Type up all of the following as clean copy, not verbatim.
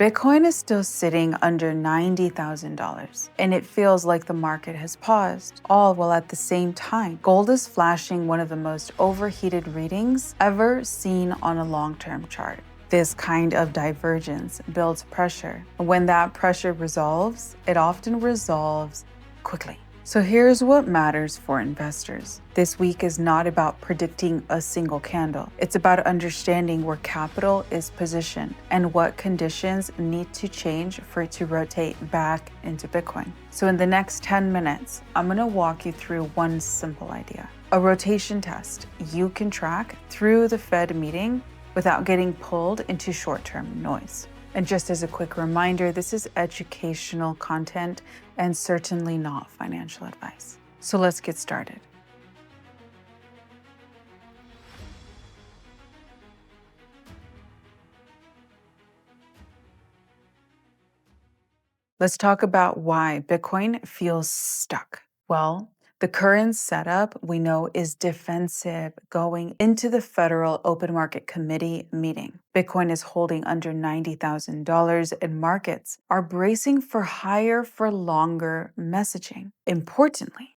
Bitcoin is still sitting under $90,000, and it feels like the market has paused, all while at the same time, gold is flashing one of the most overheated readings ever seen on a long-term chart. This kind of divergence builds pressure. When that pressure resolves, it often resolves quickly. So here's what matters for investors. This week is not about predicting a single candle. It's about understanding where capital is positioned and what conditions need to change for it to rotate back into Bitcoin. So in the next 10 minutes, I'm going to walk you through one simple idea, a rotation test you can track through the Fed meeting without getting pulled into short-term noise. And just as a quick reminder, this is educational content and certainly not financial advice. So let's get started. Let's talk about why Bitcoin feels stuck. Well, the current setup we know is defensive going into the Federal Open Market Committee meeting. Bitcoin is holding under $90,000 and markets are bracing for higher for longer messaging. Importantly,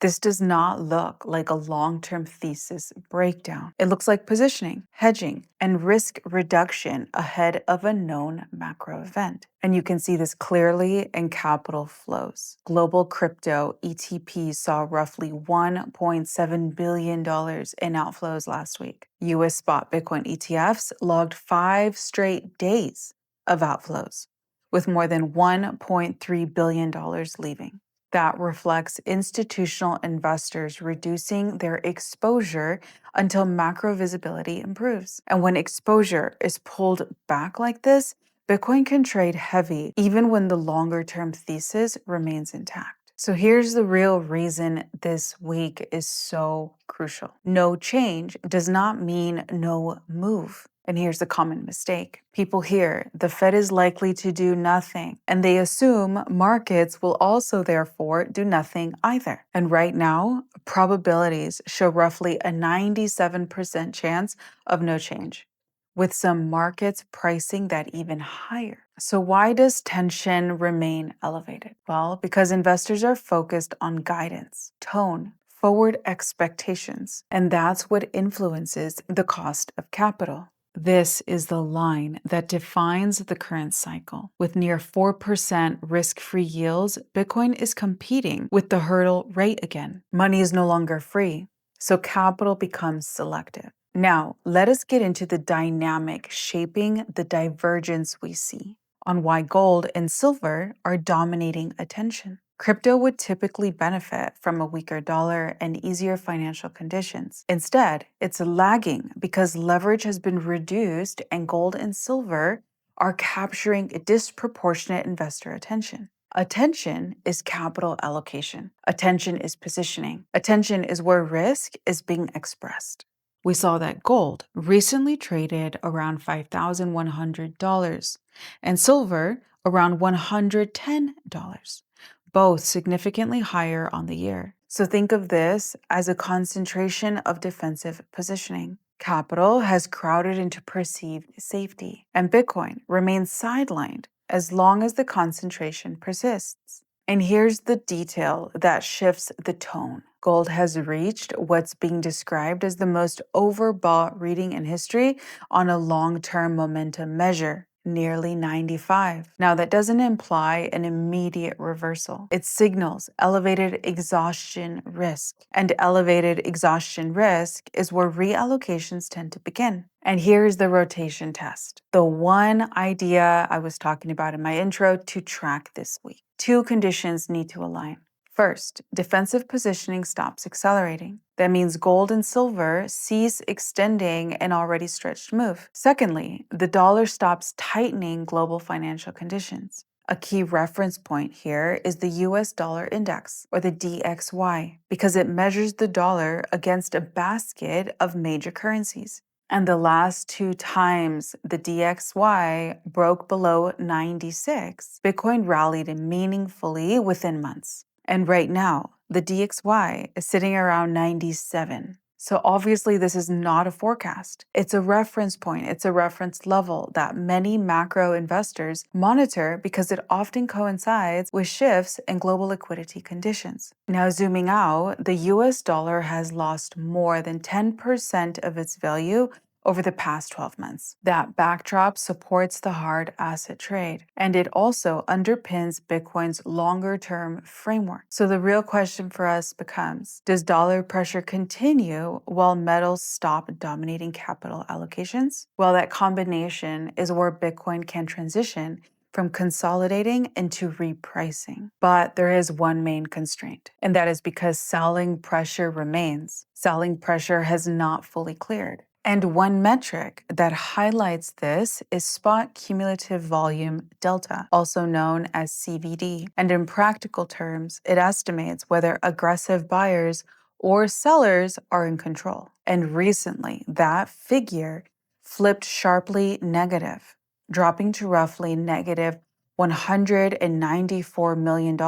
this does not look like a long-term thesis breakdown. It looks like positioning, hedging, and risk reduction ahead of a known macro event. And you can see this clearly in capital flows. Global crypto ETP saw roughly $1.7 billion in outflows last week. US spot Bitcoin ETFs logged 5 straight days of outflows, with more than $1.3 billion leaving. That reflects institutional investors reducing their exposure until macro visibility improves. And when exposure is pulled back like this, Bitcoin can trade heavy even when the longer-term thesis remains intact. So here's the real reason this week is so crucial. No change does not mean no move. And here's the common mistake. People hear the Fed is likely to do nothing, and they assume markets will also therefore do nothing either. And right now, probabilities show roughly a 97% chance of no change, with some markets pricing that even higher. So why does tension remain elevated? Well, because investors are focused on guidance, tone, forward expectations, and that's what influences the cost of capital. This is the line that defines the current cycle. With near 4% risk-free yields, Bitcoin is competing with the hurdle rate again. Money is no longer free, so capital becomes selective. Now, let us get into the dynamic shaping the divergence we see on why gold and silver are dominating attention. Crypto would typically benefit from a weaker dollar and easier financial conditions. Instead, it's lagging because leverage has been reduced and gold and silver are capturing disproportionate investor attention. Attention is capital allocation. Attention is positioning. Attention is where risk is being expressed. We saw that gold recently traded around $5,100 and silver around $110, both significantly higher on the year. So think of this as a concentration of defensive positioning. Capital has crowded into perceived safety, and Bitcoin remains sidelined as long as the concentration persists. And here's the detail that shifts the tone. Gold has reached what's being described as the most overbought reading in history on a long-term momentum measure, nearly 95. Now, that doesn't imply an immediate reversal. It signals elevated exhaustion risk. And elevated exhaustion risk is where reallocations tend to begin. And here's the rotation test, the one idea I was talking about in my intro to track this week. Two conditions need to align. First, defensive positioning stops accelerating. That means gold and silver cease extending an already stretched move. Secondly, the dollar stops tightening global financial conditions. A key reference point here is the US dollar index, or the DXY, because it measures the dollar against a basket of major currencies. And the last 2 times the DXY broke below 96, Bitcoin rallied meaningfully within months. And right now, the DXY is sitting around 97. So obviously, this is not a forecast. It's a reference point. It's a reference level that many macro investors monitor because it often coincides with shifts in global liquidity conditions. Now, zooming out, the US dollar has lost more than 10% of its value over the past 12 months. That backdrop supports the hard asset trade, and it also underpins Bitcoin's longer-term framework. So the real question for us becomes, does dollar pressure continue while metals stop dominating capital allocations? Well, that combination is where Bitcoin can transition from consolidating into repricing. But there is one main constraint, and that is because selling pressure remains. Selling pressure has not fully cleared. And one metric that highlights this is spot cumulative volume delta, also known as CVD. And in practical terms, it estimates whether aggressive buyers or sellers are in control. And recently, that figure flipped sharply negative, dropping to roughly negative $194 million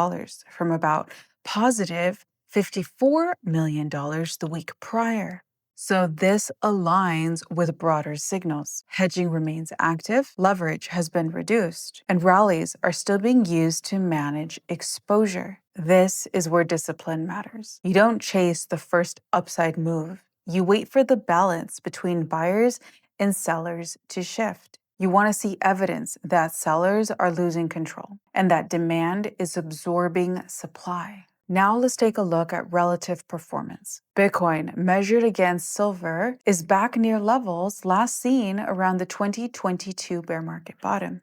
from about positive $54 million the week prior. So this aligns with broader signals. Hedging remains active, leverage has been reduced, and rallies are still being used to manage exposure. This is where discipline matters. You don't chase the first upside move. You wait for the balance between buyers and sellers to shift. You want to see evidence that sellers are losing control and that demand is absorbing supply. Now let's take a look at relative performance. Bitcoin, measured against silver, is back near levels last seen around the 2022 bear market bottom.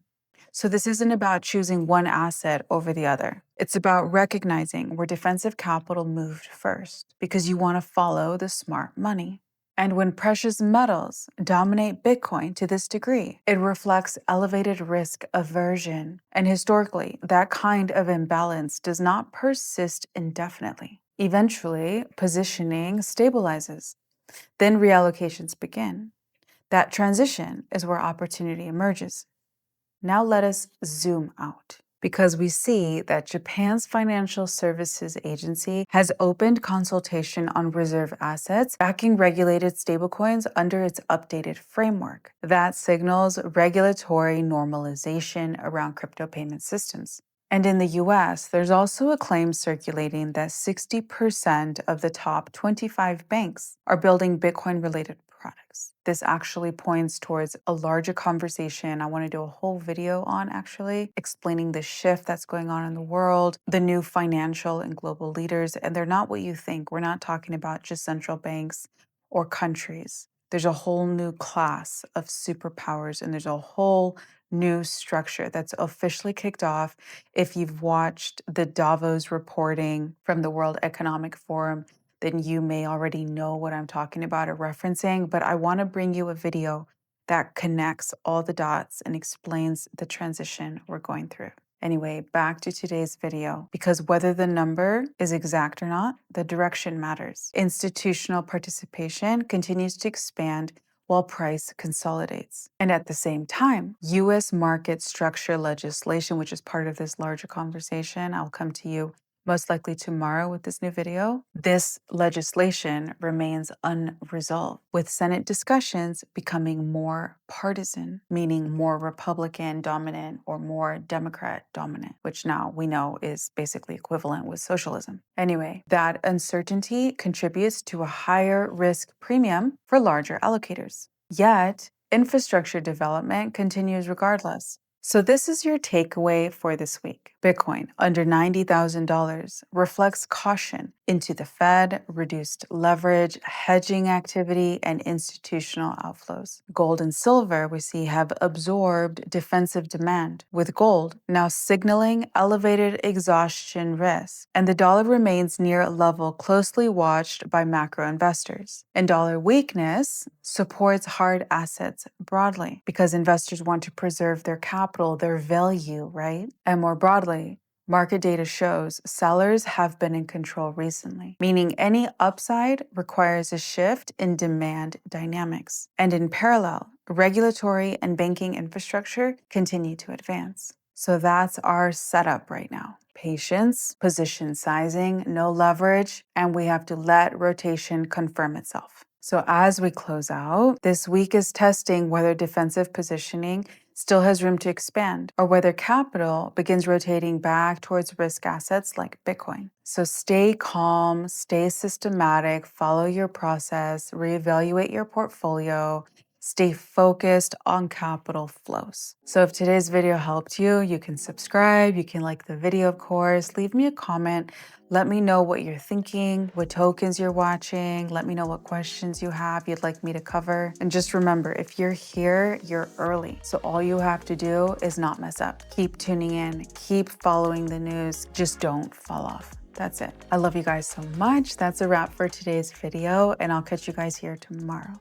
So this isn't about choosing one asset over the other. It's about recognizing where defensive capital moved first, because you want to follow the smart money. And when precious metals dominate Bitcoin to this degree, it reflects elevated risk aversion. And historically, that kind of imbalance does not persist indefinitely. Eventually, positioning stabilizes. Then reallocations begin. That transition is where opportunity emerges. Now let us zoom out, because we see that Japan's Financial Services Agency has opened consultation on reserve assets backing regulated stablecoins under its updated framework. That signals regulatory normalization around crypto payment systems. And in the US, there's also a claim circulating that 60% of the top 25 banks are building Bitcoin related products. This actually points towards a larger conversation I want to do a whole video on, actually, explaining the shift that's going on in the world, the new financial and global leaders, and they're not what you think. We're not talking about just central banks or countries. There's a whole new class of superpowers, and there's a whole new structure that's officially kicked off. If you've watched the Davos reporting from the World Economic Forum, then you may already know what I'm talking about or referencing, but I want to bring you a video that connects all the dots and explains the transition we're going through. Anyway, back to today's video, because whether the number is exact or not, the direction matters. Institutional participation continues to expand while price consolidates. And at the same time, US market structure legislation, which is part of this larger conversation, I'll come to you most likely tomorrow with this new video, this legislation remains unresolved, with Senate discussions becoming more partisan, meaning more Republican dominant or more Democrat dominant, which now we know is basically equivalent with socialism. Anyway, that uncertainty contributes to a higher risk premium for larger allocators. Yet, infrastructure development continues regardless. So this is your takeaway for this week. Bitcoin under $90,000 reflects caution into the Fed, reduced leverage, hedging activity, and institutional outflows. Gold and silver, we see, have absorbed defensive demand, with gold now signaling elevated exhaustion risk. And the dollar remains near a level closely watched by macro investors. And dollar weakness supports hard assets broadly, because investors want to preserve their capital, their value, right? And more broadly, market data shows sellers have been in control recently, meaning any upside requires a shift in demand dynamics. And in parallel, regulatory and banking infrastructure continue to advance. So that's our setup right now. patience, position sizing, no leverage, and we have to let rotation confirm itself. So as we close out, this week is testing whether defensive positioning still has room to expand or whether capital begins rotating back towards risk assets like Bitcoin. So stay calm, stay systematic, follow your process, reevaluate your portfolio, stay focused on capital flows. So if today's video helped you, you can subscribe, you can like the video, of course, leave me a comment. Let me know what you're thinking, what tokens you're watching. Let me know what questions you have you'd like me to cover. And just remember, if you're here, you're early. So all you have to do is not mess up. Keep tuning in, keep following the news, just don't fall off. That's it. I love you guys so much. That's a wrap for today's video, and I'll catch you guys here tomorrow.